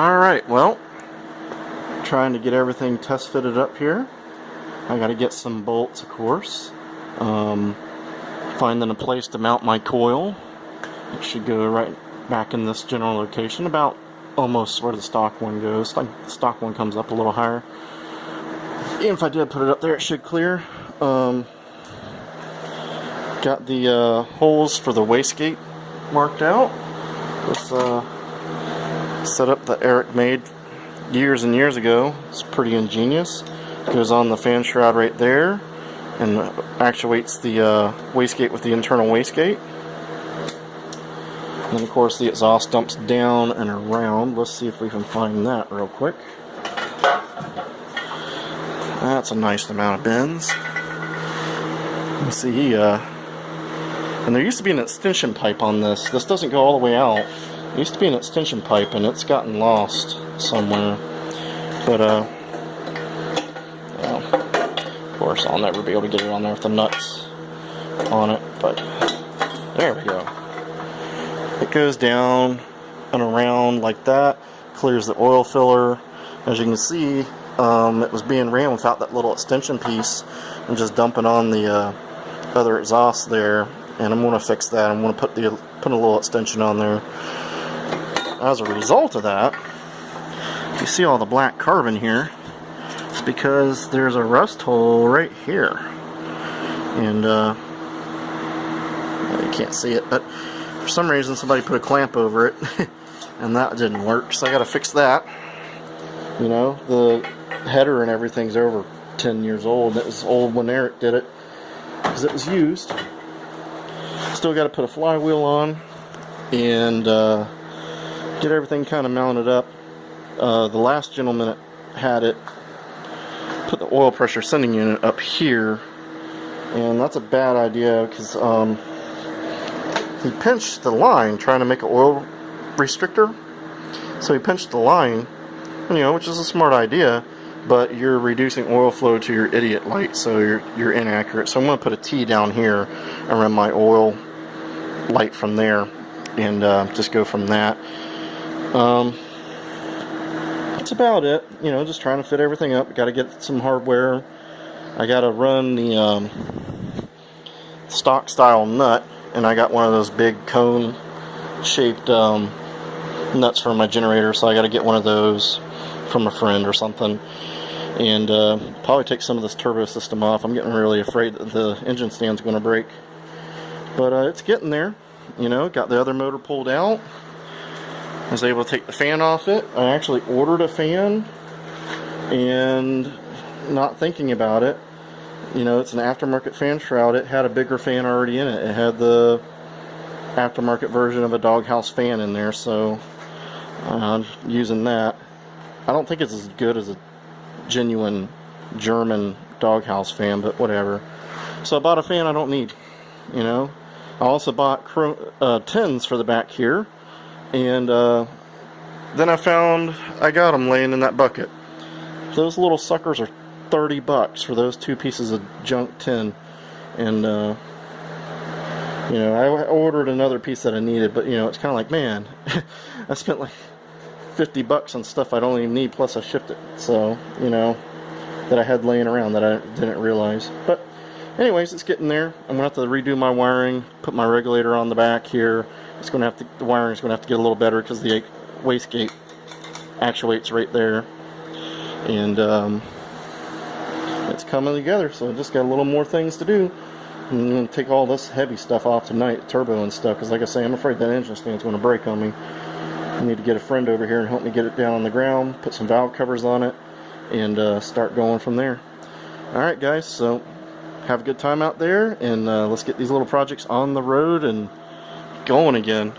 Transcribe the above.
Alright, well, trying to get everything test fitted up here. I gotta get some bolts, of course. Finding a place to mount my coil. It should go right back in this general location, about almost where the stock one goes. Like the stock one comes up a little higher. Even if I did put it up there, it should clear. Got the holes for the wastegate marked out. This setup that Eric made years and years ago. It's pretty ingenious. It goes on the fan shroud right there and actuates the wastegate with the internal wastegate. And then of course the exhaust dumps down and around. Let's see if we can find that real quick. That's a nice amount of bends. You see, and there used to be an extension pipe on this. This doesn't go all the way out. There used to be an extension pipe and it's gotten lost somewhere. But, well, of course I'll never be able to get it on there with the nuts on it. But, there we go. It goes down and around like that. Clears the oil filler. As you can see, it was being ran without that little extension piece and just dumping on the other exhaust there, and I'm going to fix that. I'm going to put a little extension on there. As a result of that, you see all the black carbon here. It's because there's a rust hole right here, and you can't see it, but for some reason somebody put a clamp over it and that didn't work, so I got to fix that. You know, the header and everything's over 10 years old. It was old when Eric did it because it was used. Still got to put a flywheel on and get everything kind of mounted up. The last gentleman that had it put the oil pressure sending unit up here, and that's a bad idea because he pinched the line trying to make an oil restrictor. So he pinched the line, you know, which is a smart idea, but you're reducing oil flow to your idiot light, so you're inaccurate. So I'm going to put a T down here and run my oil light from there, and just go from that. That's about it. You know, just trying to fit everything up. Got to get some hardware. I got to run the stock style nut, and I got one of those big cone shaped nuts for my generator, so I got to get one of those from a friend or something, and probably take some of this turbo system off. I'm getting really afraid that the engine stand's going to break, but it's getting there. You know, got the other motor pulled out. I was able to take the fan off it. I actually ordered a fan, and not thinking about it, you know, it's an aftermarket fan shroud. It had a bigger fan already in it. It had the aftermarket version of a doghouse fan in there, so I'm using that. I don't think it's as good as a genuine German doghouse fan, but whatever. So I bought a fan I don't need, you know. I also bought tins for the back here, and then I found I got them laying in that bucket. Those little suckers are $30 for those two pieces of junk tin, and you know, I ordered another piece that I needed, but you know, it's kind of like, man, I spent like $50 on stuff I don't even need, plus I shipped it, so, you know, that I had laying around that I didn't realize. But anyways, it's getting there. I'm gonna have to redo my wiring, put my regulator on the back here. It's gonna have to, the wiring's gonna have to get a little better because the wastegate actuates right there, and it's coming together. So I just got a little more things to do. I'm gonna take all this heavy stuff off tonight, turbo and stuff, because like I say, I'm afraid that engine stand's gonna break on me. I need to get a friend over here and help me get it down on the ground, put some valve covers on it, and start going from there. Alright guys, so have a good time out there, and let's get these little projects on the road and going again.